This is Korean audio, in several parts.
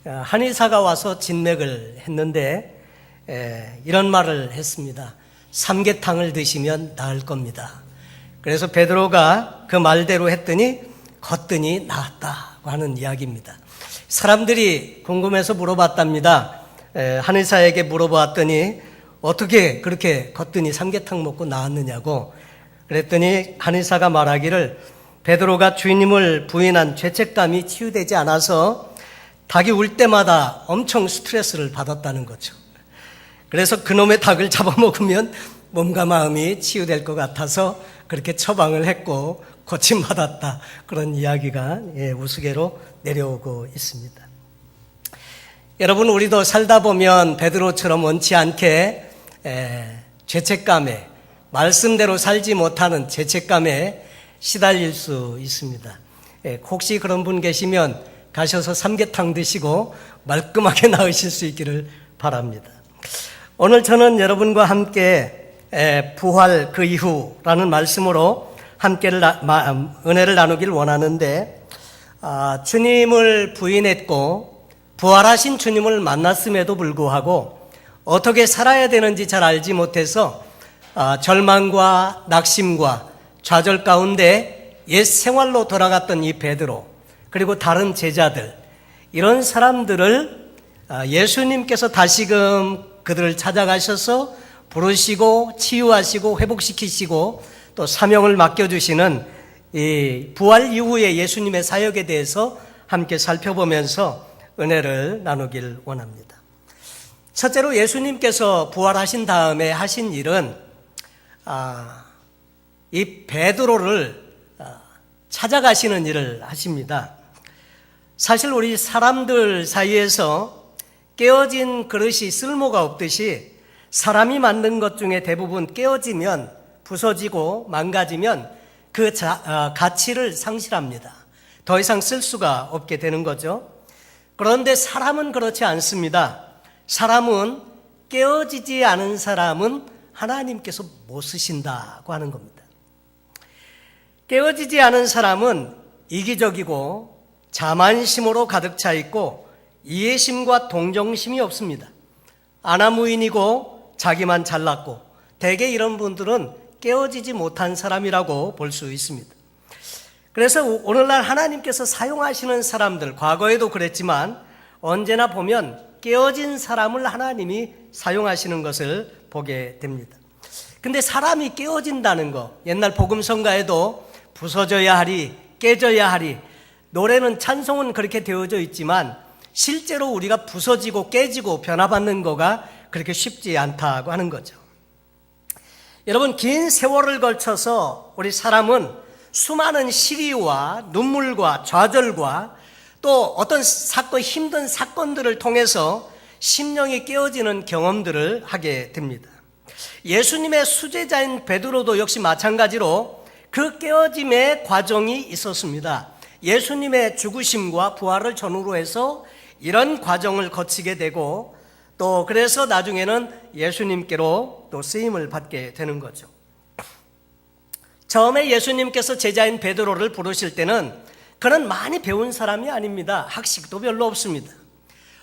한의사가 와서 진맥을 했는데 이런 말을 했습니다. 삼계탕을 드시면 나을 겁니다. 그래서 베드로가 그 말대로 했더니 거뜬히 나았다고 하는 이야기입니다. 사람들이 궁금해서 물어봤답니다. 한의사에게 물어봤더니 어떻게 그렇게 거뜬히 삼계탕 먹고 나았느냐고. 그랬더니 한의사가 말하기를 베드로가 주님을 부인한 죄책감이 치유되지 않아서 닭이 울 때마다 엄청 스트레스를 받았다는 거죠. 그래서 그놈의 닭을 잡아먹으면 몸과 마음이 치유될 것 같아서 그렇게 처방을 했고 고침받았다. 그런 이야기가 우스개로 내려오고 있습니다. 여러분, 우리도 살다 보면 베드로처럼 원치 않게 죄책감에, 말씀대로 살지 못하는 죄책감에 시달릴 수 있습니다. 혹시 그런 분 계시면 가셔서 삼계탕 드시고 말끔하게 나으실 수 있기를 바랍니다. 오늘 저는 여러분과 함께 부활 그 이후라는 말씀으로 함께 은혜를 나누길 원하는데, 주님을 부인했고 부활하신 주님을 만났음에도 불구하고 어떻게 살아야 되는지 잘 알지 못해서 절망과 낙심과 좌절 가운데 옛 생활로 돌아갔던 이 베드로, 그리고 다른 제자들, 이런 사람들을 예수님께서 다시금 그들을 찾아가셔서 부르시고 치유하시고 회복시키시고 또 사명을 맡겨주시는 이 부활 이후의 예수님의 사역에 대해서 함께 살펴보면서 은혜를 나누길 원합니다. 첫째로 예수님께서 부활하신 다음에 하신 일은 이 베드로를 찾아가시는 일을 하십니다. 사실 우리 사람들 사이에서 깨어진 그릇이 쓸모가 없듯이 사람이 만든 것 중에 대부분 깨어지면, 부서지고 망가지면 그 가치를 상실합니다. 더 이상 쓸 수가 없게 되는 거죠. 그런데 사람은 그렇지 않습니다. 사람은 깨어지지 않은 사람은 하나님께서 못 쓰신다고 하는 겁니다. 깨어지지 않은 사람은 이기적이고 자만심으로 가득 차 있고 이해심과 동정심이 없습니다. 아나무인이고 자기만 잘났고, 대개 이런 분들은 깨어지지 못한 사람이라고 볼 수 있습니다. 그래서 오늘날 하나님께서 사용하시는 사람들, 과거에도 그랬지만 언제나 보면 깨어진 사람을 하나님이 사용하시는 것을 보게 됩니다. 근데 사람이 깨어진다는 거, 옛날 복음성가에도 부서져야 하리, 깨져야 하리, 노래는 찬송은 그렇게 되어져 있지만 실제로 우리가 부서지고 깨지고 변화받는 거가 그렇게 쉽지 않다고 하는 거죠. 여러분, 긴 세월을 걸쳐서 우리 사람은 수많은 시리와 눈물과 좌절과 또 어떤 힘든 사건들을 통해서 심령이 깨어지는 경험들을 하게 됩니다. 예수님의 수제자인 베드로도 역시 마찬가지로 그 깨어짐의 과정이 있었습니다. 예수님의 죽으심과 부활을 전후로 해서 이런 과정을 거치게 되고, 또 그래서 나중에는 예수님께로 또 쓰임을 받게 되는 거죠. 처음에 예수님께서 제자인 베드로를 부르실 때는 그는 많이 배운 사람이 아닙니다. 학식도 별로 없습니다.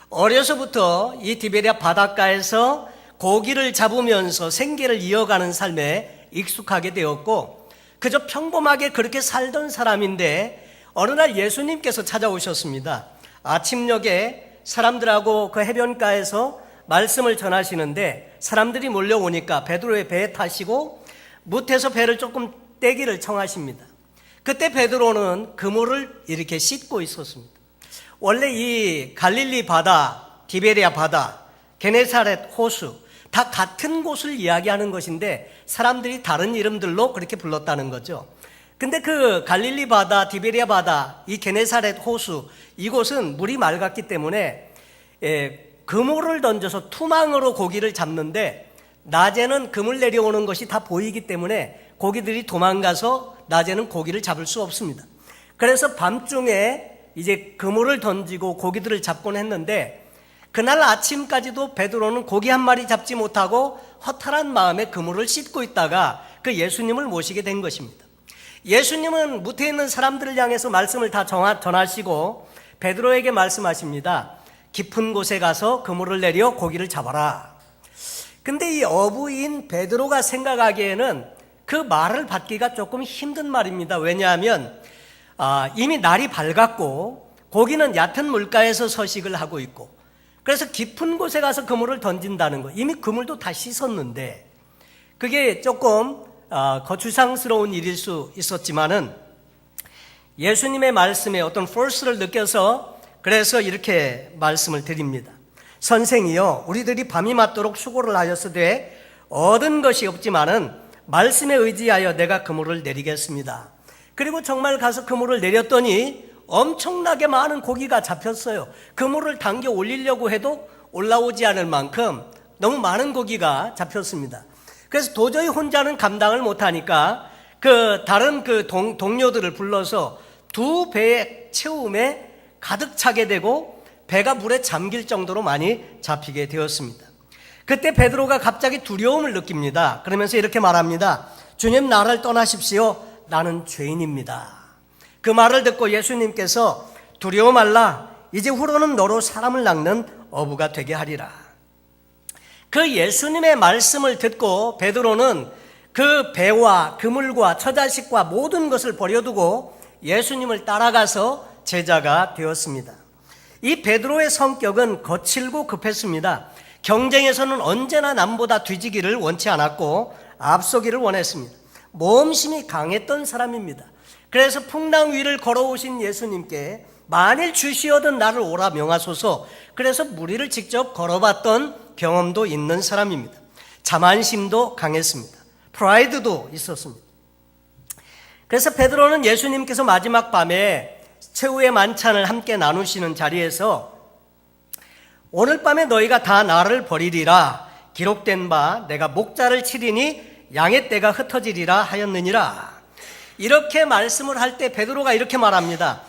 어려서부터 이 디베랴 바닷가에서 고기를 잡으면서 생계를 이어가는 삶에 익숙하게 되었고, 그저 평범하게 그렇게 살던 사람인데 어느 날 예수님께서 찾아오셨습니다. 아침녘에 사람들하고 그 해변가에서 말씀을 전하시는데 사람들이 몰려오니까 베드로의 배에 타시고 무태서 배를 조금 떼기를 청하십니다. 그때 베드로는 그물을 이렇게 씻고 있었습니다. 원래 이 갈릴리 바다, 디베랴 바다, 게네사렛 호수 다 같은 곳을 이야기하는 것인데 사람들이 다른 이름들로 그렇게 불렀다는 거죠. 근데 그 갈릴리 바다, 디베랴 바다, 이 게네사렛 호수, 이곳은 물이 맑았기 때문에 그물을 던져서 투망으로 고기를 잡는데 낮에는 그물 내려오는 것이 다 보이기 때문에 고기들이 도망가서 낮에는 고기를 잡을 수 없습니다. 그래서 밤중에 이제 그물을 던지고 고기들을 잡곤 했는데 그날 아침까지도 베드로는 고기 한 마리 잡지 못하고 허탈한 마음에 그물을 씻고 있다가 그 예수님을 모시게 된 것입니다. 예수님은 무태에 있는 사람들을 향해서 말씀을 다 전하시고 베드로에게 말씀하십니다. 깊은 곳에 가서 그물을 내려 고기를 잡아라. 근데 이 어부인 베드로가 생각하기에는 그 말을 받기가 조금 힘든 말입니다. 왜냐하면 이미 날이 밝았고 고기는 얕은 물가에서 서식을 하고 있고, 그래서 깊은 곳에 가서 그물을 던진다는 거, 이미 그물도 다 씻었는데 그게 조금 거추장스러운 일일 수 있었지만은 예수님의 말씀에 어떤 포스를 느껴서 그래서 이렇게 말씀을 드립니다. 선생이여, 우리들이 밤이 맞도록 수고를 하였으되 얻은 것이 없지만은 말씀에 의지하여 내가 그물을 내리겠습니다. 그리고 정말 가서 그물을 내렸더니 엄청나게 많은 고기가 잡혔어요. 그물을 당겨 올리려고 해도 올라오지 않을 만큼 너무 많은 고기가 잡혔습니다. 그래서 도저히 혼자는 감당을 못하니까 다른 동료들을 불러서 2배의 채움에 가득 차게 되고 배가 물에 잠길 정도로 많이 잡히게 되었습니다. 그때 베드로가 갑자기 두려움을 느낍니다. 그러면서 이렇게 말합니다. 주님, 나를 떠나십시오. 나는 죄인입니다. 그 말을 듣고 예수님께서 두려워 말라. 이제 후로는 너로 사람을 낚는 어부가 되게 하리라. 그 예수님의 말씀을 듣고 베드로는 그 배와 그물과 처자식과 모든 것을 버려두고 예수님을 따라가서 제자가 되었습니다. 이 베드로의 성격은 거칠고 급했습니다. 경쟁에서는 언제나 남보다 뒤지기를 원치 않았고 앞서기를 원했습니다. 모험심이 강했던 사람입니다. 그래서 풍랑 위를 걸어오신 예수님께 만일 주시어든 나를 오라 명하소서, 그래서 무리를 직접 걸어봤던 경험도 있는 사람입니다. 자만심도 강했습니다. 프라이드도 있었습니다. 그래서 베드로는 예수님께서 마지막 밤에 최후의 만찬을 함께 나누시는 자리에서 오늘 밤에 너희가 다 나를 버리리라. 기록된 바 내가 목자를 치리니 양의 떼가 흩어지리라 하였느니라. 이렇게 말씀을 할 때 베드로가 이렇게 말합니다.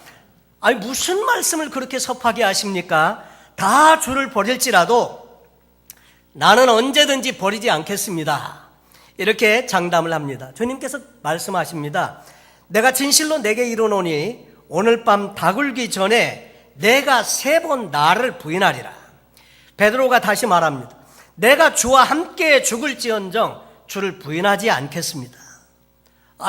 아니, 무슨 말씀을 그렇게 섭하게 하십니까? 다 주를 버릴지라도 나는 언제든지 버리지 않겠습니다. 이렇게 장담을 합니다. 주님께서 말씀하십니다. 내가 진실로 내게 이르노니 오늘 밤 다굴기 전에 내가 3번 나를 부인하리라. 베드로가 다시 말합니다. 내가 주와 함께 죽을지언정 주를 부인하지 않겠습니다.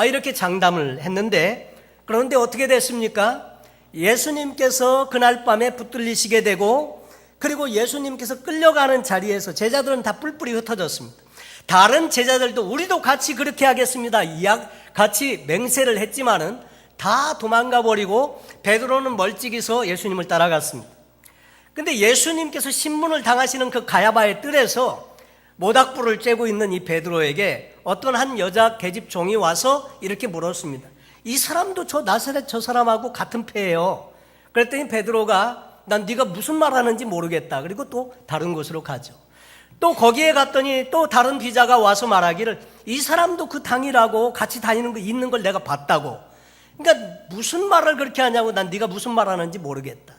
이렇게 장담을 했는데, 그런데 어떻게 됐습니까? 예수님께서 그날 밤에 붙들리시게 되고, 그리고 예수님께서 끌려가는 자리에서 제자들은 다 뿔뿔이 흩어졌습니다. 다른 제자들도 우리도 같이 그렇게 하겠습니다. 같이 맹세를 했지만은 다 도망가 버리고 베드로는 멀찍이서 예수님을 따라갔습니다. 근데 예수님께서 신문을 당하시는 그 가야바의 뜰에서 모닥불을 쬐고 있는 이 베드로에게 어떤 한 여자 계집 종이 와서 이렇게 물었습니다. 이 사람도 저 나사렛 저 사람하고 같은 패예요. 그랬더니 베드로가 난 네가 무슨 말하는지 모르겠다. 그리고 또 다른 곳으로 가죠. 또 거기에 갔더니 또 다른 기자가 와서 말하기를 이 사람도 그 당이라고 같이 다니는 거 있는 걸 내가 봤다고. 그러니까 무슨 말을 그렇게 하냐고, 난 네가 무슨 말하는지 모르겠다.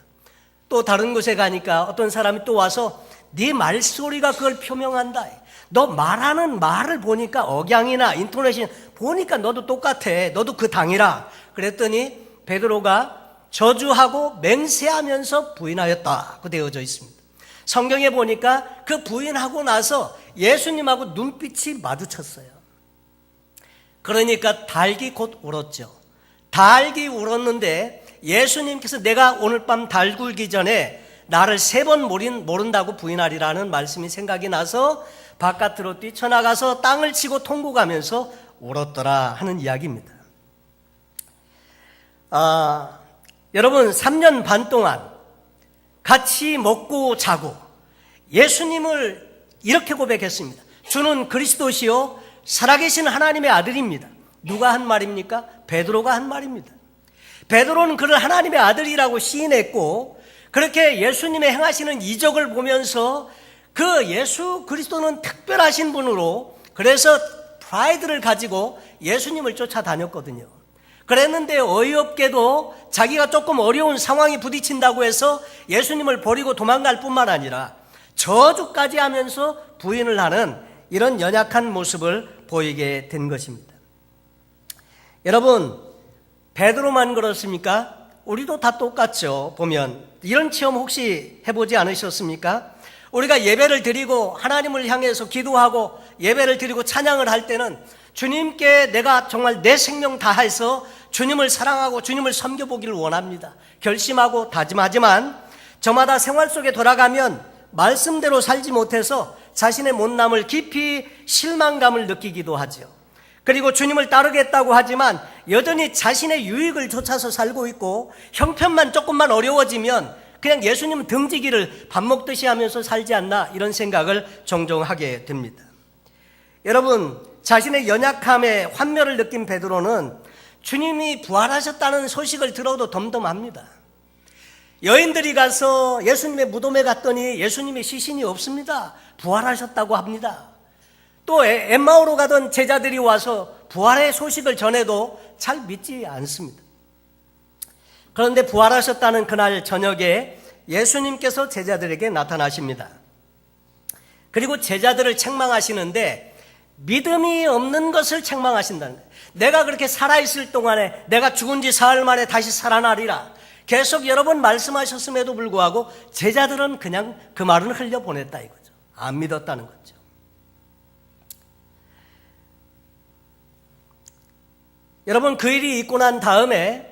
또 다른 곳에 가니까 어떤 사람이 또 와서 네 말소리가 그걸 표명한다. 너 말하는 말을 보니까 억양이나 인토네이션 보니까 너도 똑같아. 너도 그 당이라. 그랬더니 베드로가 저주하고 맹세하면서 부인하였다고 되어져 있습니다. 성경에 보니까 그 부인하고 나서 예수님하고 눈빛이 마주쳤어요. 그러니까 닭이 곧 울었죠. 닭이 울었는데 예수님께서 내가 오늘 밤 달 굴기 전에 나를 3번 모른다고 부인하리라는 말씀이 생각이 나서 바깥으로 뛰쳐나가서 땅을 치고 통곡하면서 울었더라 하는 이야기입니다. 여러분, 3년 반 동안 같이 먹고 자고 예수님을 이렇게 고백했습니다. 주는 그리스도시요 살아계신 하나님의 아들입니다. 누가 한 말입니까? 베드로가 한 말입니다. 베드로는 그를 하나님의 아들이라고 시인했고, 그렇게 예수님의 행하시는 이적을 보면서 그 예수 그리스도는 특별하신 분으로, 그래서 프라이드를 가지고 예수님을 쫓아다녔거든요. 그랬는데 어이없게도 자기가 조금 어려운 상황이 부딪힌다고 해서 예수님을 버리고 도망갈 뿐만 아니라 저주까지 하면서 부인을 하는 이런 연약한 모습을 보이게 된 것입니다. 여러분, 베드로만 그렇습니까? 우리도 다 똑같죠. 보면 이런 체험 혹시 해보지 않으셨습니까? 우리가 예배를 드리고 하나님을 향해서 기도하고 예배를 드리고 찬양을 할 때는 주님께 내가 정말 내 생명 다해서 주님을 사랑하고 주님을 섬겨보기를 원합니다. 결심하고 다짐하지만 저마다 생활 속에 돌아가면 말씀대로 살지 못해서 자신의 못남을 깊이 실망감을 느끼기도 하죠. 그리고 주님을 따르겠다고 하지만 여전히 자신의 유익을 쫓아서 살고 있고 형편만 조금만 어려워지면 그냥 예수님 등지기를 밥 먹듯이 하면서 살지 않나 이런 생각을 종종 하게 됩니다. 여러분, 자신의 연약함에 환멸을 느낀 베드로는 주님이 부활하셨다는 소식을 들어도 덤덤합니다. 여인들이 가서 예수님의 무덤에 갔더니 예수님의 시신이 없습니다. 부활하셨다고 합니다. 또 엠마오로 가던 제자들이 와서 부활의 소식을 전해도 잘 믿지 않습니다. 그런데 부활하셨다는 그날 저녁에 예수님께서 제자들에게 나타나십니다. 그리고 제자들을 책망하시는데 믿음이 없는 것을 책망하신다는 거예요. 내가 그렇게 살아있을 동안에 내가 죽은 지 사흘 만에 다시 살아나리라 계속 여러 번 말씀하셨음에도 불구하고 제자들은 그냥 그 말은 흘려보냈다 이거죠. 안 믿었다는 거죠. 여러분, 그 일이 있고 난 다음에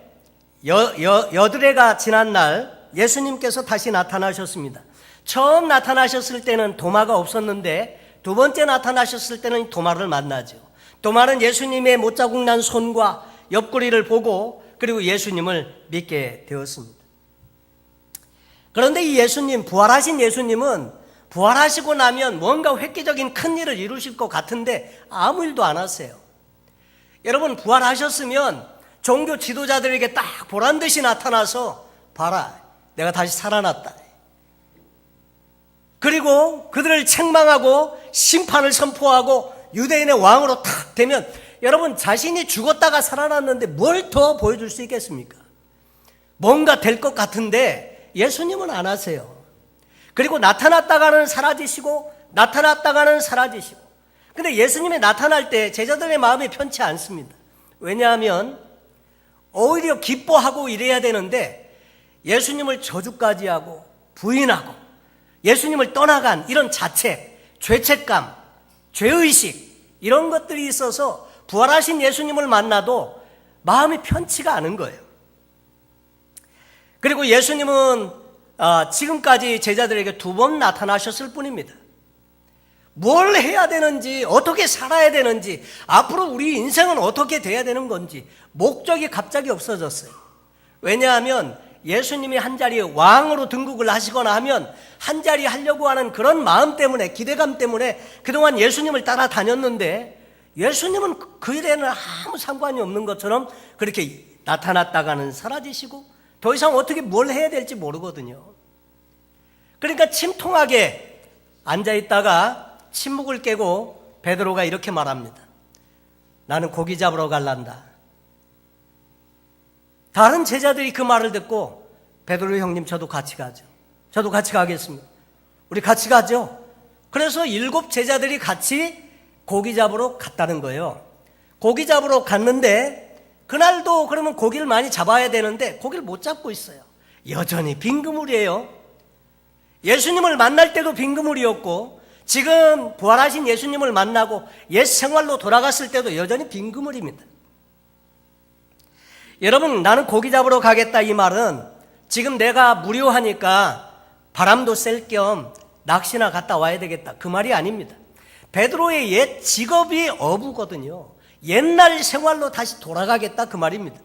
여드레가 지난 날 예수님께서 다시 나타나셨습니다. 처음 나타나셨을 때는 도마가 없었는데 두 번째 나타나셨을 때는 도마를 만나죠. 도마는 예수님의 못자국 난 손과 옆구리를 보고 그리고 예수님을 믿게 되었습니다. 그런데 이 예수님, 부활하신 예수님은 부활하시고 나면 뭔가 획기적인 큰 일을 이루실 것 같은데 아무 일도 안 하세요. 여러분, 부활하셨으면 종교 지도자들에게 딱 보란듯이 나타나서 봐라, 내가 다시 살아났다. 그리고 그들을 책망하고 심판을 선포하고 유대인의 왕으로 탁 되면 여러분, 자신이 죽었다가 살아났는데 뭘 더 보여줄 수 있겠습니까? 뭔가 될 것 같은데 예수님은 안 하세요. 그리고 나타났다가는 사라지시고 나타났다가는 사라지시고. 근데 예수님이 나타날 때 제자들의 마음이 편치 않습니다. 왜냐하면 오히려 기뻐하고 이래야 되는데 예수님을 저주까지 하고 부인하고 예수님을 떠나간 이런 자책, 죄책감, 죄의식 이런 것들이 있어서 부활하신 예수님을 만나도 마음이 편치가 않은 거예요. 그리고 예수님은 지금까지 제자들에게 두 번 나타나셨을 뿐입니다. 뭘 해야 되는지, 어떻게 살아야 되는지, 앞으로 우리 인생은 어떻게 돼야 되는 건지 목적이 갑자기 없어졌어요. 왜냐하면 예수님이 한자리 왕으로 등극을 하시거나 하면 한자리 하려고 하는 그런 마음 때문에, 기대감 때문에 그동안 예수님을 따라다녔는데 예수님은 그 일에는 아무 상관이 없는 것처럼 그렇게 나타났다가는 사라지시고 더 이상 어떻게 뭘 해야 될지 모르거든요. 그러니까 침통하게 앉아있다가 침묵을 깨고 베드로가 이렇게 말합니다. 나는 고기 잡으러 갈란다. 다른 제자들이 그 말을 듣고 베드로 형님 저도 같이 가죠. 저도 같이 가겠습니다. 우리 같이 가죠. 그래서 7 제자들이 같이 고기 잡으러 갔다는 거예요. 고기 잡으러 갔는데 그날도 그러면 고기를 많이 잡아야 되는데 고기를 못 잡고 있어요. 여전히 빈 그물이에요. 예수님을 만날 때도 빈 그물이었고 지금 부활하신 예수님을 만나고 옛 생활로 돌아갔을 때도 여전히 빈 그물입니다. 여러분, 나는 고기 잡으러 가겠다 이 말은 지금 내가 무료하니까 바람도 쐴 겸 낚시나 갔다 와야 되겠다 그 말이 아닙니다. 베드로의 옛 직업이 어부거든요. 옛날 생활로 다시 돌아가겠다 그 말입니다.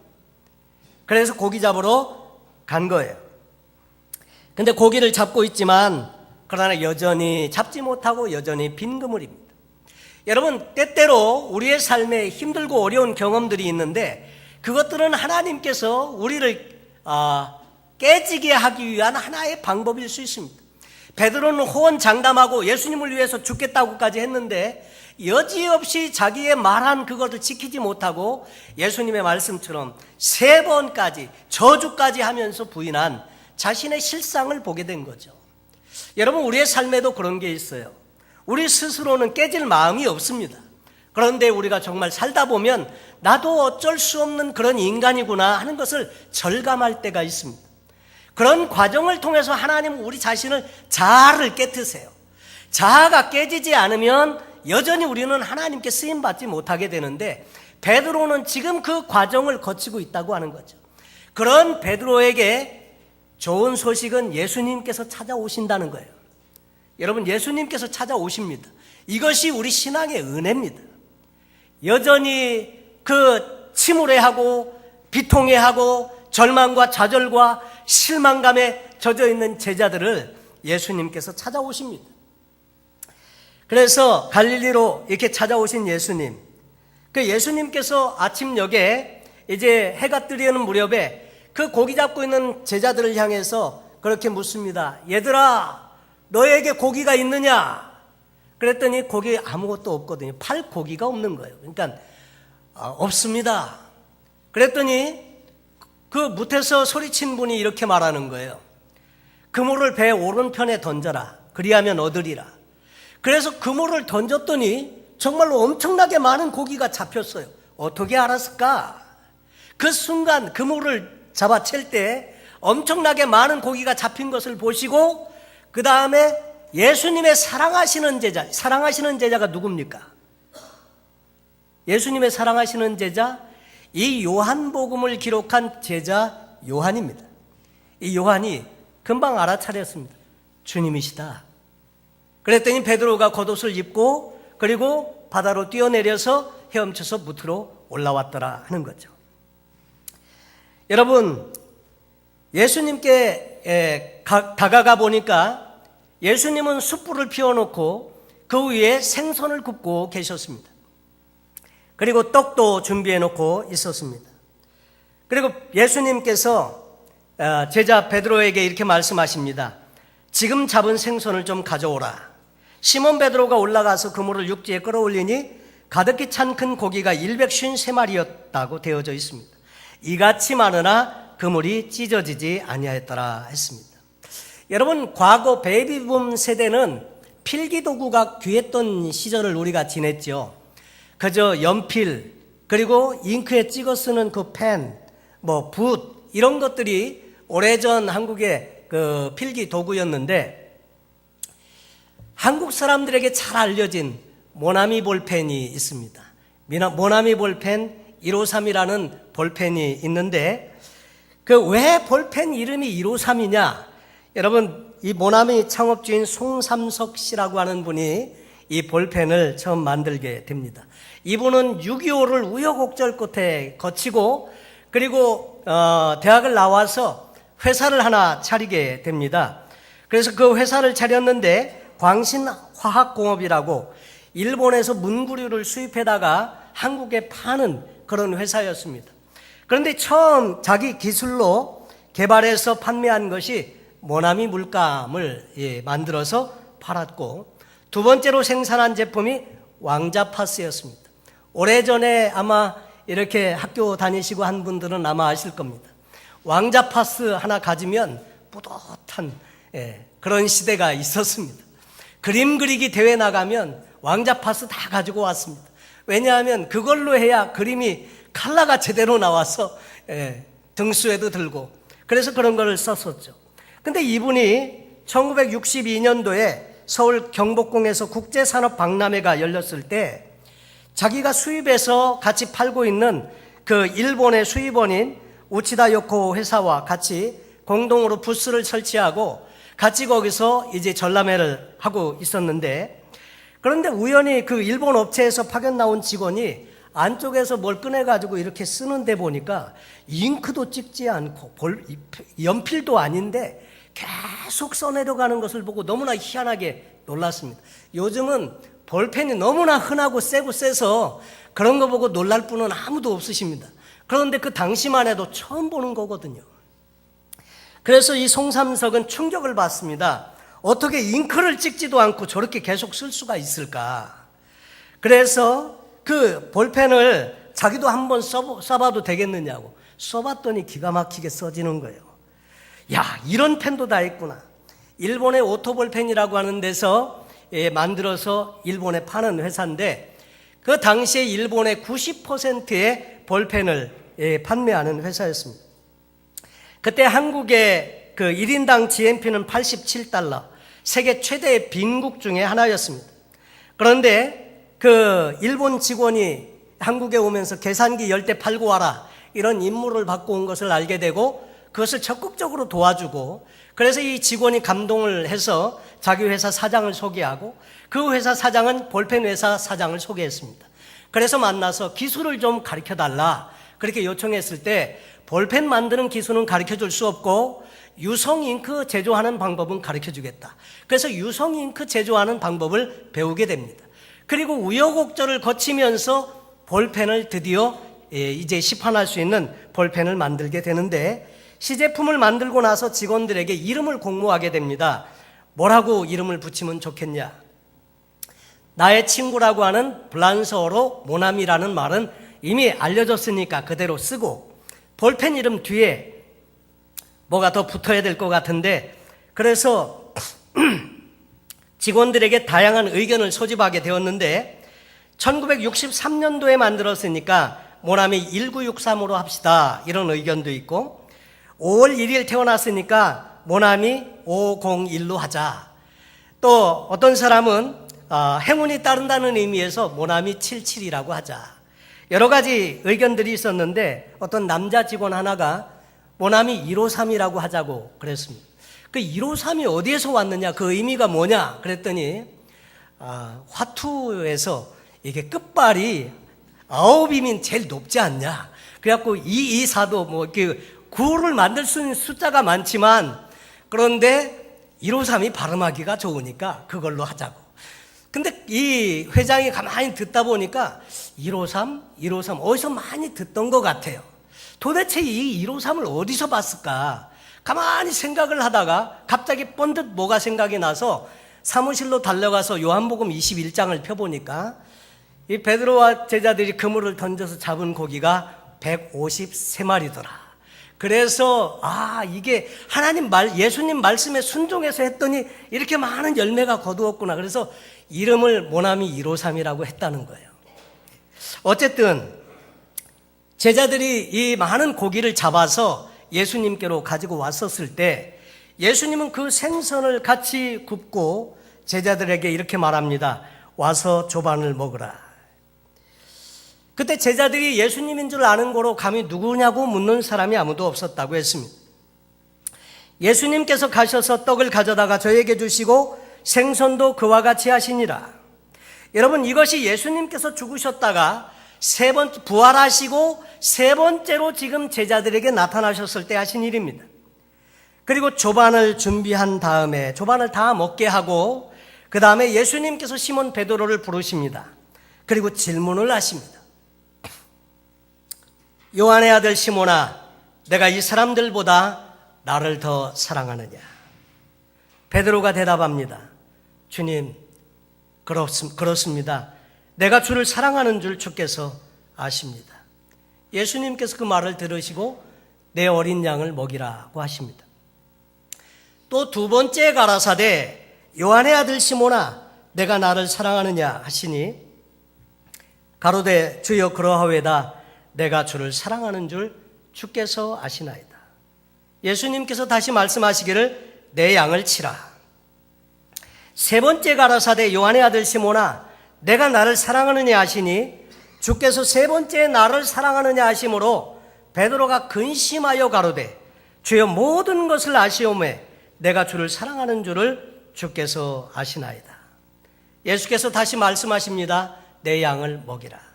그래서 고기 잡으러 간 거예요. 근데 고기를 잡고 있지만 그러나 여전히 잡지 못하고 여전히 빈 그물입니다. 여러분, 때때로 우리의 삶에 힘들고 어려운 경험들이 있는데 그것들은 하나님께서 우리를 깨지게 하기 위한 하나의 방법일 수 있습니다. 베드로는 호언장담하고 예수님을 위해서 죽겠다고까지 했는데 여지없이 자기의 말한 그것을 지키지 못하고 예수님의 말씀처럼 3번까지 저주까지 하면서 부인한 자신의 실상을 보게 된 거죠. 여러분, 우리의 삶에도 그런 게 있어요. 우리 스스로는 깨질 마음이 없습니다. 그런데 우리가 정말 살다 보면 나도 어쩔 수 없는 그런 인간이구나 하는 것을 절감할 때가 있습니다. 그런 과정을 통해서 하나님은 우리 자신을 자아를 깨트세요. 자아가 깨지지 않으면 여전히 우리는 하나님께 쓰임받지 못하게 되는데, 베드로는 지금 그 과정을 거치고 있다고 하는 거죠. 그런 베드로에게 좋은 소식은 예수님께서 찾아오신다는 거예요. 여러분, 예수님께서 찾아오십니다. 이것이 우리 신앙의 은혜입니다. 여전히 그 침울해하고 비통해하고 절망과 좌절과 실망감에 젖어 있는 제자들을 예수님께서 찾아오십니다. 그래서 갈릴리로 이렇게 찾아오신 예수님, 그 예수님께서 아침녘에 이제 해가 뜨려는 무렵에 그 고기 잡고 있는 제자들을 향해서 그렇게 묻습니다. 얘들아, 너에게 고기가 있느냐? 그랬더니 고기 아무것도 없거든요. 팔 고기가 없는 거예요. 그러니까 없습니다. 그랬더니 그 못해서 소리친 분이 이렇게 말하는 거예요. 그물을 배 오른편에 던져라. 그리하면 얻으리라. 그래서 그물을 던졌더니 정말로 엄청나게 많은 고기가 잡혔어요. 어떻게 알았을까? 그 순간 그물을 잡아챌 때 엄청나게 많은 고기가 잡힌 것을 보시고, 그 다음에 예수님의 사랑하시는 제자가 누굽니까? 예수님의 사랑하시는 제자, 이 요한복음을 기록한 제자 요한입니다. 이 요한이 금방 알아차렸습니다. 주님이시다. 그랬더니 베드로가 겉옷을 입고 그리고 바다로 뛰어내려서 헤엄쳐서 무트로 올라왔더라 하는 거죠. 여러분, 예수님께 다가가 보니까 예수님은 숯불을 피워놓고 그 위에 생선을 굽고 계셨습니다. 그리고 떡도 준비해놓고 있었습니다. 그리고 예수님께서 제자 베드로에게 이렇게 말씀하십니다. 지금 잡은 생선을 좀 가져오라. 시몬 베드로가 올라가서 그물을 육지에 끌어올리니 가득히 찬 큰 고기가 153마리였다고 되어져 있습니다. 이같이 많으나 그물이 찢어지지 아니하였더라 했습니다. 여러분, 과거 베이비붐 세대는 필기도구가 귀했던 시절을 우리가 지냈죠. 그저 연필, 그리고 잉크에 찍어 쓰는 그 펜, 붓, 이런 것들이 오래전 한국의 그 필기 도구였는데, 한국 사람들에게 잘 알려진 모나미 볼펜이 있습니다. 모나미 볼펜 153이라는 볼펜이 있는데, 그 왜 볼펜 이름이 153이냐? 여러분, 이 모나미 창업주인 송삼석 씨라고 하는 분이 이 볼펜을 처음 만들게 됩니다. 이분은 6.25를 우여곡절 끝에 거치고, 그리고 대학을 나와서 회사를 하나 차리게 됩니다. 그래서 그 회사를 차렸는데 광신화학공업이라고 일본에서 문구류를 수입해다가 한국에 파는 그런 회사였습니다. 그런데 처음 자기 기술로 개발해서 판매한 것이 모나미 물감을 만들어서 팔았고, 두 번째로 생산한 제품이 왕자파스였습니다. 오래전에 아마 이렇게 학교 다니시고 한 분들은 아마 아실 겁니다. 왕자파스 하나 가지면 뿌듯한 그런 시대가 있었습니다. 그림 그리기 대회 나가면 왕자파스 다 가지고 왔습니다. 왜냐하면 그걸로 해야 그림이 컬러가 제대로 나와서 등수에도 들고, 그래서 그런 걸 썼었죠. 근데 이분이 1962년도에 서울 경복궁에서 국제산업박람회가 열렸을 때 자기가 수입해서 같이 팔고 있는 그 일본의 수입원인 우치다 요코 회사와 같이 공동으로 부스를 설치하고 같이 거기서 이제 전람회를 하고 있었는데, 그런데 우연히 그 일본 업체에서 파견 나온 직원이 안쪽에서 뭘 꺼내가지고 이렇게 쓰는데 보니까 잉크도 찍지 않고 연필도 아닌데 계속 써내려가는 것을 보고 너무나 희한하게 놀랐습니다. 요즘은 볼펜이 너무나 흔하고 세고 세서 그런 거 보고 놀랄 분은 아무도 없으십니다. 그런데 그 당시만 해도 처음 보는 거거든요. 그래서 이 송삼석은 충격을 받습니다. 어떻게 잉크를 찍지도 않고 저렇게 계속 쓸 수가 있을까? 그래서 그 볼펜을 자기도 한번 써봐도 되겠느냐고 써봤더니 기가 막히게 써지는 거예요. 야, 이런 펜도 다 있구나. 일본의 오토볼펜이라고 하는 데서 만들어서 일본에 파는 회사인데, 그 당시에 일본의 90%의 볼펜을 판매하는 회사였습니다. 그때 한국의 그 1인당 GNP는 87달러, 세계 최대의 빈국 중에 하나였습니다. 그런데 그 일본 직원이 한국에 오면서 계산기 10대 팔고 와라, 이런 임무를 받고 온 것을 알게 되고 그것을 적극적으로 도와주고, 그래서 이 직원이 감동을 해서 자기 회사 사장을 소개하고 그 회사 사장은 볼펜 회사 사장을 소개했습니다. 그래서 만나서 기술을 좀 가르쳐달라 그렇게 요청했을 때, 볼펜 만드는 기술은 가르쳐줄 수 없고 유성 잉크 제조하는 방법은 가르쳐주겠다. 그래서 유성 잉크 제조하는 방법을 배우게 됩니다. 그리고 우여곡절을 거치면서 볼펜을 드디어 이제 시판할 수 있는 볼펜을 만들게 되는데, 시제품을 만들고 나서 직원들에게 이름을 공모하게 됩니다. 뭐라고 이름을 붙이면 좋겠냐? 나의 친구라고 하는 불란서어로 모나미라는 말은 이미 알려졌으니까 그대로 쓰고, 볼펜 이름 뒤에 뭐가 더 붙어야 될 것 같은데, 그래서 직원들에게 다양한 의견을 소집하게 되었는데 1963년도에 만들었으니까 모나미 1963으로 합시다, 이런 의견도 있고, 5월 1일 태어났으니까 모나미 501로 하자. 또 어떤 사람은 행운이 따른다는 의미에서 모나미 77이라고 하자. 여러 가지 의견들이 있었는데 어떤 남자 직원 하나가 모나미 153이라고 하자고 그랬습니다. 그 153이 어디에서 왔느냐, 그 의미가 뭐냐 그랬더니 화투에서 이게 끝발이 9이면 제일 높지 않냐. 그래갖고 224도 뭐 이렇게 9를 만들 수 있는 숫자가 많지만, 그런데 153이 발음하기가 좋으니까 그걸로 하자고. 근데 이 회장이 가만히 듣다 보니까 153 어디서 많이 듣던 것 같아요. 도대체 이 153을 어디서 봤을까? 가만히 생각을 하다가 갑자기 번듯 뭐가 생각이 나서 사무실로 달려가서 요한복음 21장을 펴보니까 이 베드로와 제자들이 그물을 던져서 잡은 고기가 153마리더라. 그래서 이게 하나님 예수님 말씀에 순종해서 했더니 이렇게 많은 열매가 거두었구나. 그래서 이름을 모나미 153이라고 했다는 거예요. 어쨌든 제자들이 이 많은 고기를 잡아서 예수님께로 가지고 왔었을 때, 예수님은 그 생선을 같이 굽고 제자들에게 이렇게 말합니다. 와서 조반을 먹으라. 그때 제자들이 예수님인 줄 아는 거로 감히 누구냐고 묻는 사람이 아무도 없었다고 했습니다. 예수님께서 가셔서 떡을 가져다가 저에게 주시고 생선도 그와 같이 하시니라. 여러분, 이것이 예수님께서 죽으셨다가 부활하시고 세 번째로 지금 제자들에게 나타나셨을 때 하신 일입니다. 그리고 조반을 준비한 다음에 조반을 다 먹게 하고, 그 다음에 예수님께서 시몬 베드로를 부르십니다. 그리고 질문을 하십니다. 요한의 아들 시몬아, 내가 이 사람들보다 나를 더 사랑하느냐? 베드로가 대답합니다. 주님, 그렇습니다. 내가 주를 사랑하는 줄 주께서 아십니다. 예수님께서 그 말을 들으시고 내 어린 양을 먹이라고 하십니다. 또 두 번째 가라사대 요한의 아들 시몬아, 내가 나를 사랑하느냐 하시니 가로되 주여 그러하외다. 내가 주를 사랑하는 줄 주께서 아시나이다. 예수님께서 다시 말씀하시기를 내 양을 치라. 세 번째 가라사대 요한의 아들 시몬아, 내가 나를 사랑하느냐 하시니 주께서 세 번째 나를 사랑하느냐 하심으로 베드로가 근심하여 가로되 주여 모든 것을 아시오매 내가 주를 사랑하는 줄을 주께서 아시나이다. 예수께서 다시 말씀하십니다. 내 양을 먹이라.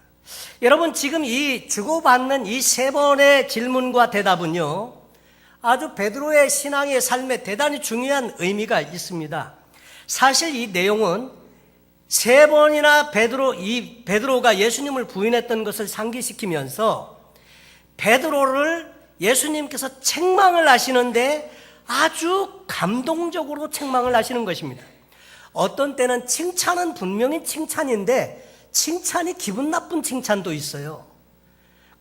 여러분, 지금 이 주고받는 이 세 번의 질문과 대답은요, 아주 베드로의 신앙의 삶에 대단히 중요한 의미가 있습니다. 사실 이 내용은 세 번이나 베드로가 예수님을 부인했던 것을 상기시키면서 베드로를 예수님께서 책망을 하시는데 아주 감동적으로 책망을 하시는 것입니다. 어떤 때는 칭찬은 분명히 칭찬인데 칭찬이 기분 나쁜 칭찬도 있어요.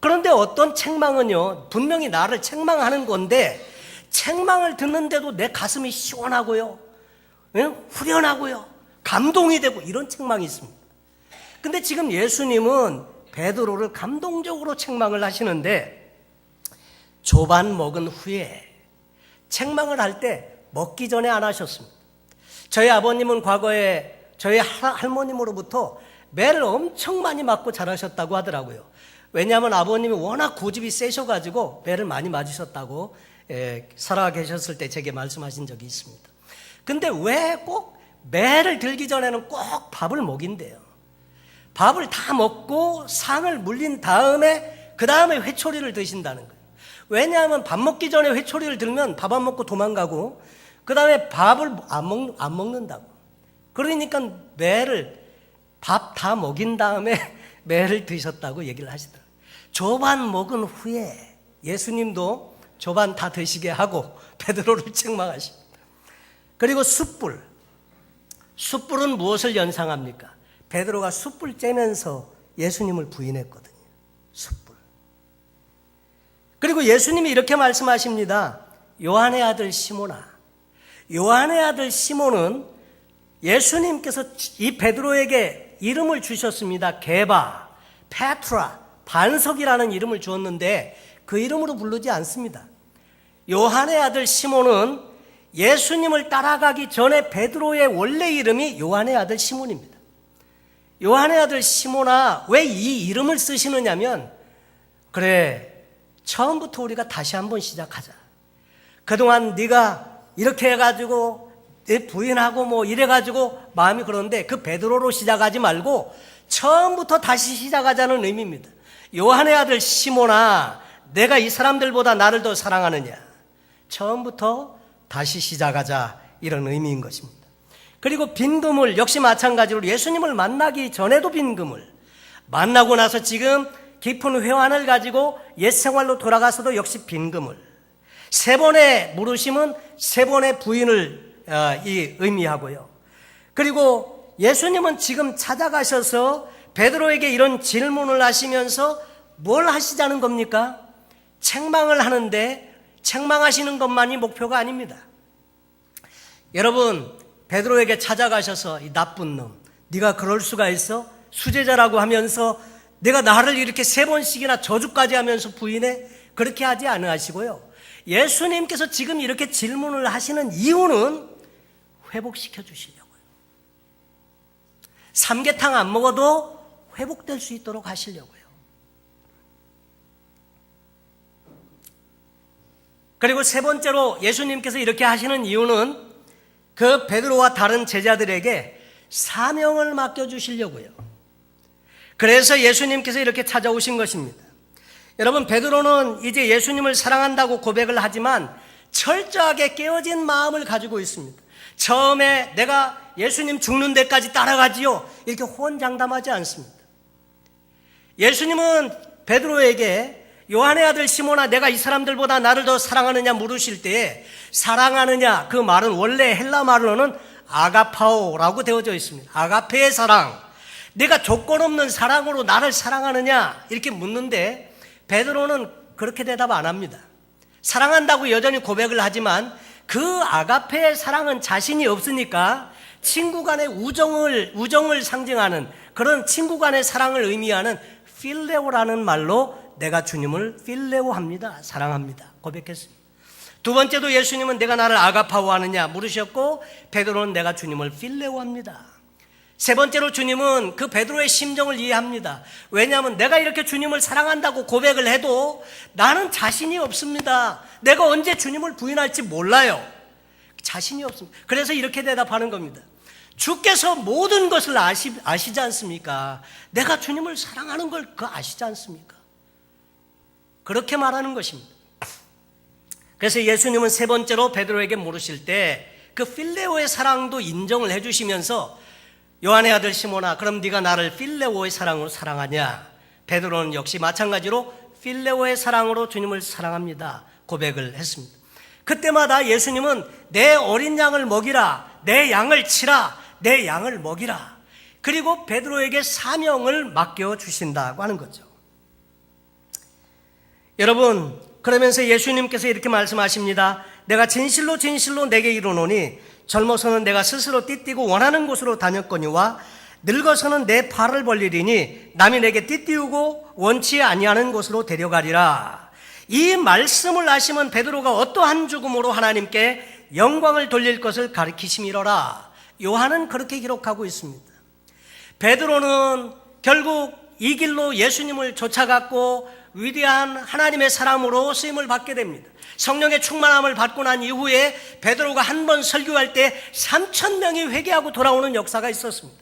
그런데 어떤 책망은요, 분명히 나를 책망하는 건데 책망을 듣는데도 내 가슴이 시원하고요, 후련하고요, 감동이 되고 이런 책망이 있습니다. 근데 지금 예수님은 베드로를 감동적으로 책망을 하시는데 조반 먹은 후에 책망을 할 때 먹기 전에 안 하셨습니다. 저희 아버님은 과거에 저희 할머님으로부터 매를 엄청 많이 맞고 자라셨다고 하더라고요. 왜냐하면 아버님이 워낙 고집이 세셔가지고 매를 많이 맞으셨다고 살아 계셨을 때 제게 말씀하신 적이 있습니다. 근데 왜 꼭 매를 들기 전에는 꼭 밥을 먹인대요. 밥을 다 먹고 상을 물린 다음에 그 다음에 회초리를 드신다는 거예요. 왜냐하면 밥 먹기 전에 회초리를 들면 밥 안 먹고 도망가고 그 다음에 밥을 안 먹는다고. 그러니까 매를 밥 다 먹인 다음에 매를 드셨다고 얘기를 하시더라고요. 조반 먹은 후에 예수님도 조반 다 드시게 하고 베드로를 책망하십니다. 그리고 숯불은 무엇을 연상합니까? 베드로가 숯불 쬐면서 예수님을 부인했거든요. 숯불. 그리고 예수님이 이렇게 말씀하십니다. 요한의 아들 시몬아. 요한의 아들 시몬은 예수님께서 이 베드로에게 이름을 주셨습니다. 게바, 페트라, 반석이라는 이름을 주었는데 그 이름으로 부르지 않습니다. 요한의 아들 시몬은 예수님을 따라가기 전에 베드로의 원래 이름이 요한의 아들 시몬입니다. 요한의 아들 시몬아, 왜 이 이름을 쓰시느냐면, 그래, 처음부터 우리가 다시 한번 시작하자. 그동안 네가 이렇게 해가지고 내 부인하고 뭐 이래가지고 마음이 그런데 그 베드로로 시작하지 말고 처음부터 다시 시작하자는 의미입니다. 요한의 아들 시몬아, 내가 이 사람들보다 나를 더 사랑하느냐. 처음부터 다시 시작하자, 이런 의미인 것입니다. 그리고 빈 그물 역시 마찬가지로 예수님을 만나기 전에도 빈 그물, 만나고 나서 지금 깊은 회환을 가지고 옛 생활로 돌아가서도 역시 빈 그물. 세 번의 물으심은 세 번의 부인을 의미하고요. 그리고 예수님은 지금 찾아가셔서 베드로에게 이런 질문을 하시면서 뭘 하시자는 겁니까? 책망을 하는데 책망하시는 것만이 목표가 아닙니다. 여러분, 베드로에게 찾아가셔서 이 나쁜 놈, 네가 그럴 수가 있어? 수제자라고 하면서 내가 나를 이렇게 세 번씩이나 저주까지 하면서 부인해? 그렇게 하지 않으시고요. 예수님께서 지금 이렇게 질문을 하시는 이유는 회복시켜 주시려고요. 삼계탕 안 먹어도 회복될 수 있도록 하시려고요. 그리고 세 번째로 예수님께서 이렇게 하시는 이유는 그 베드로와 다른 제자들에게 사명을 맡겨주시려고요. 그래서 예수님께서 이렇게 찾아오신 것입니다. 여러분, 베드로는 이제 예수님을 사랑한다고 고백을 하지만 철저하게 깨어진 마음을 가지고 있습니다. 처음에 내가 예수님 죽는 데까지 따라가지요, 이렇게 호언장담하지 않습니다. 예수님은 베드로에게 요한의 아들 시몬아, 내가 이 사람들보다 나를 더 사랑하느냐 물으실 때에 사랑하느냐, 그 말은 원래 헬라 말로는 아가파오라고 되어져 있습니다. 아가페의 사랑, 내가 조건 없는 사랑으로 나를 사랑하느냐 이렇게 묻는데 베드로는 그렇게 대답 안 합니다. 사랑한다고 여전히 고백을 하지만 그 아가페의 사랑은 자신이 없으니까 친구 간의 우정을 상징하는 그런 친구 간의 사랑을 의미하는 필레오라는 말로 내가 주님을 필레오합니다, 사랑합니다, 고백했습니다. 두 번째도 예수님은 내가 나를 아가파오하느냐 물으셨고 베드로는 내가 주님을 필레오합니다. 세 번째로 주님은 그 베드로의 심정을 이해합니다. 왜냐하면 내가 이렇게 주님을 사랑한다고 고백을 해도 나는 자신이 없습니다. 내가 언제 주님을 부인할지 몰라요. 자신이 없습니다. 그래서 이렇게 대답하는 겁니다. 주께서 모든 것을 아시지 않습니까? 내가 주님을 사랑하는 걸 아시지 않습니까? 그렇게 말하는 것입니다. 그래서 예수님은 세 번째로 베드로에게 물으실 때 그 필레오의 사랑도 인정을 해주시면서 요한의 아들 시몬아, 그럼 네가 나를 필레오의 사랑으로 사랑하냐? 베드로는 역시 마찬가지로 필레오의 사랑으로 주님을 사랑합니다, 고백을 했습니다. 그때마다 예수님은 내 어린 양을 먹이라, 내 양을 치라, 내 양을 먹이라, 그리고 베드로에게 사명을 맡겨주신다고 하는 거죠. 여러분, 그러면서 예수님께서 이렇게 말씀하십니다. 내가 진실로 진실로 내게 이르노니 젊어서는 내가 스스로 띠띠고 원하는 곳으로 다녔거니와 늙어서는 내 팔을 벌리리니 남이 내게 띠띠우고 원치 아니하는 곳으로 데려가리라. 이 말씀을 하시면 베드로가 어떠한 죽음으로 하나님께 영광을 돌릴 것을 가리키심이로라. 요한은 그렇게 기록하고 있습니다. 베드로는 결국 이 길로 예수님을 쫓아갔고 위대한 하나님의 사람으로 쓰임을 받게 됩니다. 성령의 충만함을 받고 난 이후에 베드로가 한 번 설교할 때 3,000명이 회개하고 돌아오는 역사가 있었습니다.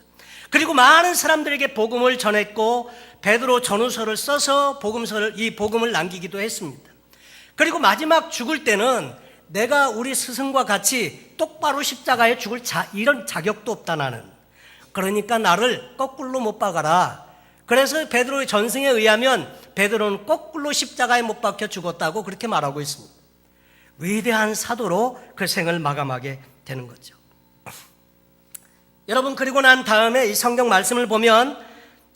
그리고 많은 사람들에게 복음을 전했고 베드로 전후서를 써서 이 복음을 남기기도 했습니다. 그리고 마지막 죽을 때는 내가 우리 스승과 같이 똑바로 십자가에 죽을 이런 자격도 없다 나는. 그러니까 나를 거꾸로 못 박아라. 그래서 베드로의 전승에 의하면 베드로는 거꾸로 십자가에 못 박혀 죽었다고 그렇게 말하고 있습니다. 위대한 사도로 그 생을 마감하게 되는 거죠. 여러분, 그리고 난 다음에 이 성경 말씀을 보면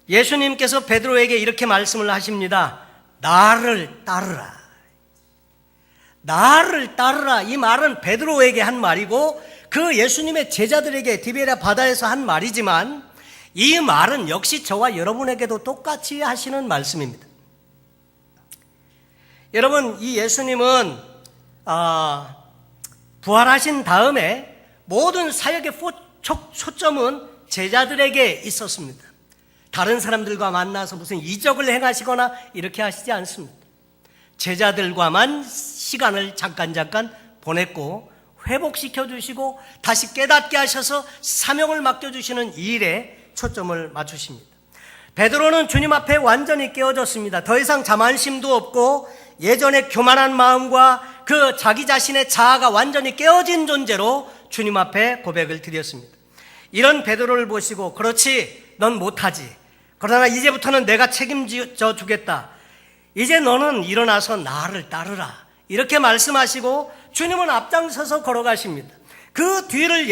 예수님께서 베드로에게 이렇게 말씀을 하십니다. 나를 따르라. 나를 따르라. 이 말은 베드로에게 한 말이고 그 예수님의 제자들에게 디베랴 바다에서 한 말이지만 이 말은 역시 저와 여러분에게도 똑같이 하시는 말씀입니다. 여러분, 이 예수님은 부활하신 다음에 모든 사역의 초점은 제자들에게 있었습니다. 다른 사람들과 만나서 무슨 이적을 행하시거나 이렇게 하시지 않습니다. 제자들과만 시간을 잠깐 보냈고 회복시켜 주시고 다시 깨닫게 하셔서 사명을 맡겨주시는 이 일에 초점을 맞추십니다. 베드로는 주님 앞에 완전히 깨어졌습니다. 더 이상 자만심도 없고 예전의 교만한 마음과 그 자기 자신의 자아가 완전히 깨어진 존재로 주님 앞에 고백을 드렸습니다. 이런 베드로를 보시고 그렇지, 넌 못하지. 그러나 이제부터는 내가 책임져 주겠다. 이제 너는 일어나서 나를 따르라. 이렇게 말씀하시고 주님은 앞장서서 걸어가십니다. 그 뒤를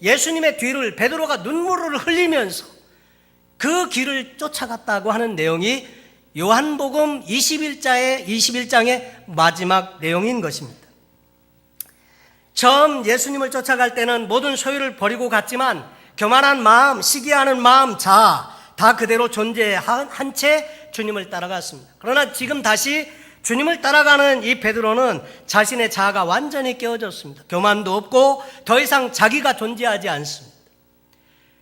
예수님의 뒤를 베드로가 눈물을 흘리면서 그 길을 쫓아갔다고 하는 내용이 요한복음 21장의 마지막 내용인 것입니다. 처음 예수님을 쫓아갈 때는 모든 소유를 버리고 갔지만 교만한 마음, 시기하는 마음, 자아 다 그대로 존재한 채 주님을 따라갔습니다. 그러나 지금 다시 주님을 따라가는 이 베드로는 자신의 자아가 완전히 깨어졌습니다. 교만도 없고 더 이상 자기가 존재하지 않습니다.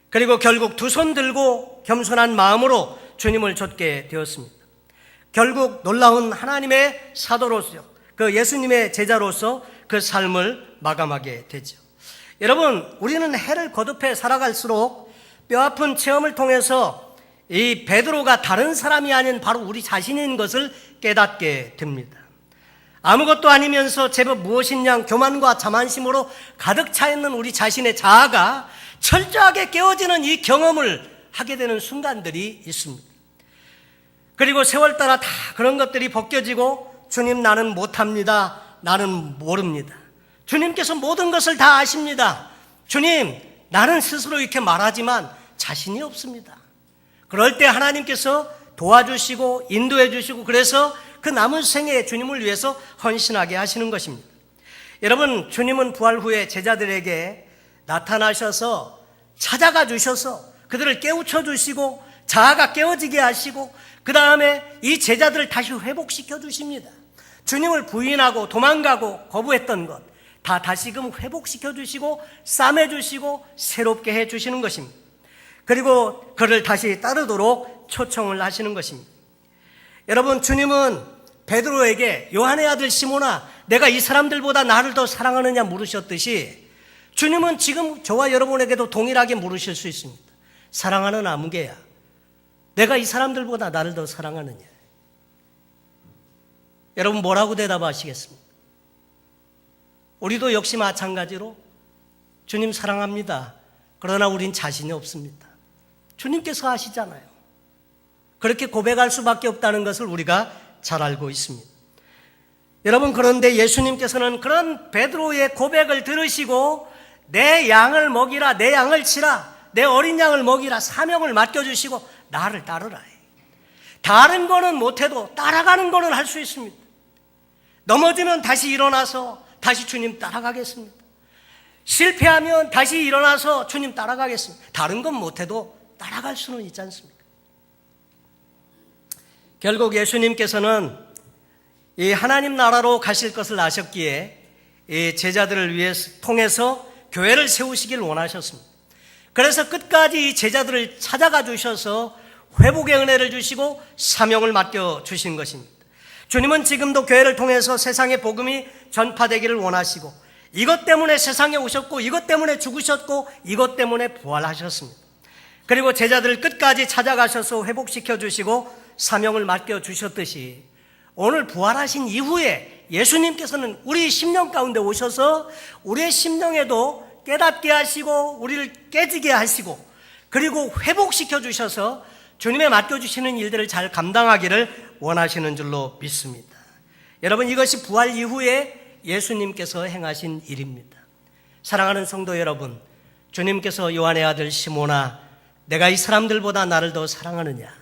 그리고 결국 두 손 들고 겸손한 마음으로 주님을 좇게 되었습니다. 결국 놀라운 하나님의 사도로서, 그 예수님의 제자로서 그 삶을 마감하게 되죠. 여러분, 우리는 해를 거듭해 살아갈수록 뼈아픈 체험을 통해서 이 베드로가 다른 사람이 아닌 바로 우리 자신인 것을 깨닫게 됩니다. 아무것도 아니면서 제법 무엇이냐 교만과 자만심으로 가득 차 있는 우리 자신의 자아가 철저하게 깨어지는 이 경험을 하게 되는 순간들이 있습니다. 그리고 세월 따라 다 그런 것들이 벗겨지고 주님, 나는 못합니다. 나는 모릅니다. 주님께서 모든 것을 다 아십니다. 주님, 나는 스스로 이렇게 말하지만 자신이 없습니다. 그럴 때 하나님께서 도와주시고 인도해 주시고 그래서 그 남은 생에 주님을 위해서 헌신하게 하시는 것입니다. 여러분, 주님은 부활 후에 제자들에게 나타나셔서 찾아가 주셔서 그들을 깨우쳐 주시고 자아가 깨어지게 하시고 그 다음에 이 제자들을 다시 회복시켜 주십니다. 주님을 부인하고 도망가고 거부했던 것 다 다시금 회복시켜 주시고 싸매 주시고 새롭게 해 주시는 것입니다. 그리고 그를 다시 따르도록 초청을 하시는 것입니다. 여러분, 주님은 베드로에게 요한의 아들 시몬아, 내가 이 사람들보다 나를 더 사랑하느냐 물으셨듯이 주님은 지금 저와 여러분에게도 동일하게 물으실 수 있습니다. 사랑하는 아무개야, 내가 이 사람들보다 나를 더 사랑하느냐? 여러분, 뭐라고 대답하시겠습니까? 우리도 역시 마찬가지로 주님 사랑합니다. 그러나 우린 자신이 없습니다. 주님께서 아시잖아요. 그렇게 고백할 수밖에 없다는 것을 우리가 잘 알고 있습니다. 여러분, 그런데 예수님께서는 그런 베드로의 고백을 들으시고 내 양을 먹이라, 내 양을 치라, 내 어린 양을 먹이라 사명을 맡겨주시고 나를 따르라. 다른 거는 못해도 따라가는 거는 할 수 있습니다. 넘어지면 다시 일어나서 다시 주님 따라가겠습니다. 실패하면 다시 일어나서 주님 따라가겠습니다. 다른 건 못해도 따라갈 수는 있지 않습니까? 결국 예수님께서는 이 하나님 나라로 가실 것을 아셨기에 이 제자들을 위해서 통해서 교회를 세우시길 원하셨습니다. 그래서 끝까지 이 제자들을 찾아가 주셔서 회복의 은혜를 주시고 사명을 맡겨 주신 것입니다. 주님은 지금도 교회를 통해서 세상의 복음이 전파되기를 원하시고 이것 때문에 세상에 오셨고 이것 때문에 죽으셨고 이것 때문에 부활하셨습니다. 그리고 제자들을 끝까지 찾아가셔서 회복시켜 주시고 사명을 맡겨 주셨듯이 오늘 부활하신 이후에 예수님께서는 우리 심령 가운데 오셔서 우리의 심령에도 깨닫게 하시고 우리를 깨지게 하시고 그리고 회복시켜 주셔서 주님의 맡겨주시는 일들을 잘 감당하기를 원하시는 줄로 믿습니다. 여러분, 이것이 부활 이후에 예수님께서 행하신 일입니다. 사랑하는 성도 여러분, 주님께서 요한의 아들 시몬아 내가 이 사람들보다 나를 더 사랑하느냐,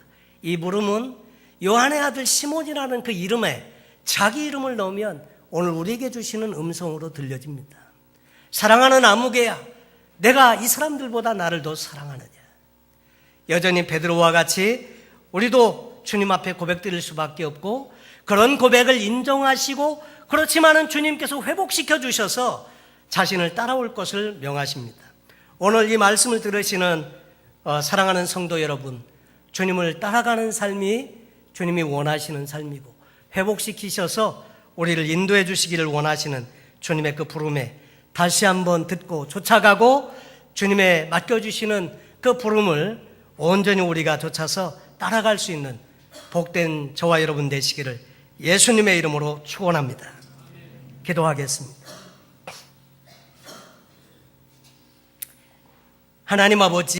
이 물음은 요한의 아들 시몬이라는 그 이름에 자기 이름을 넣으면 오늘 우리에게 주시는 음성으로 들려집니다. 사랑하는 아무개야, 내가 이 사람들보다 나를 더 사랑하느냐. 여전히 베드로와 같이 우리도 주님 앞에 고백드릴 수밖에 없고 그런 고백을 인정하시고 그렇지만은 주님께서 회복시켜 주셔서 자신을 따라올 것을 명하십니다. 오늘 이 말씀을 들으시는 사랑하는 성도 여러분, 주님을 따라가는 삶이 주님이 원하시는 삶이고 회복시키셔서 우리를 인도해 주시기를 원하시는 주님의 그 부름에 다시 한번 듣고 쫓아가고 주님의 맡겨주시는 그 부름을 온전히 우리가 쫓아서 따라갈 수 있는 복된 저와 여러분 되시기를 예수님의 이름으로 축원합니다. 기도하겠습니다. 하나님 아버지,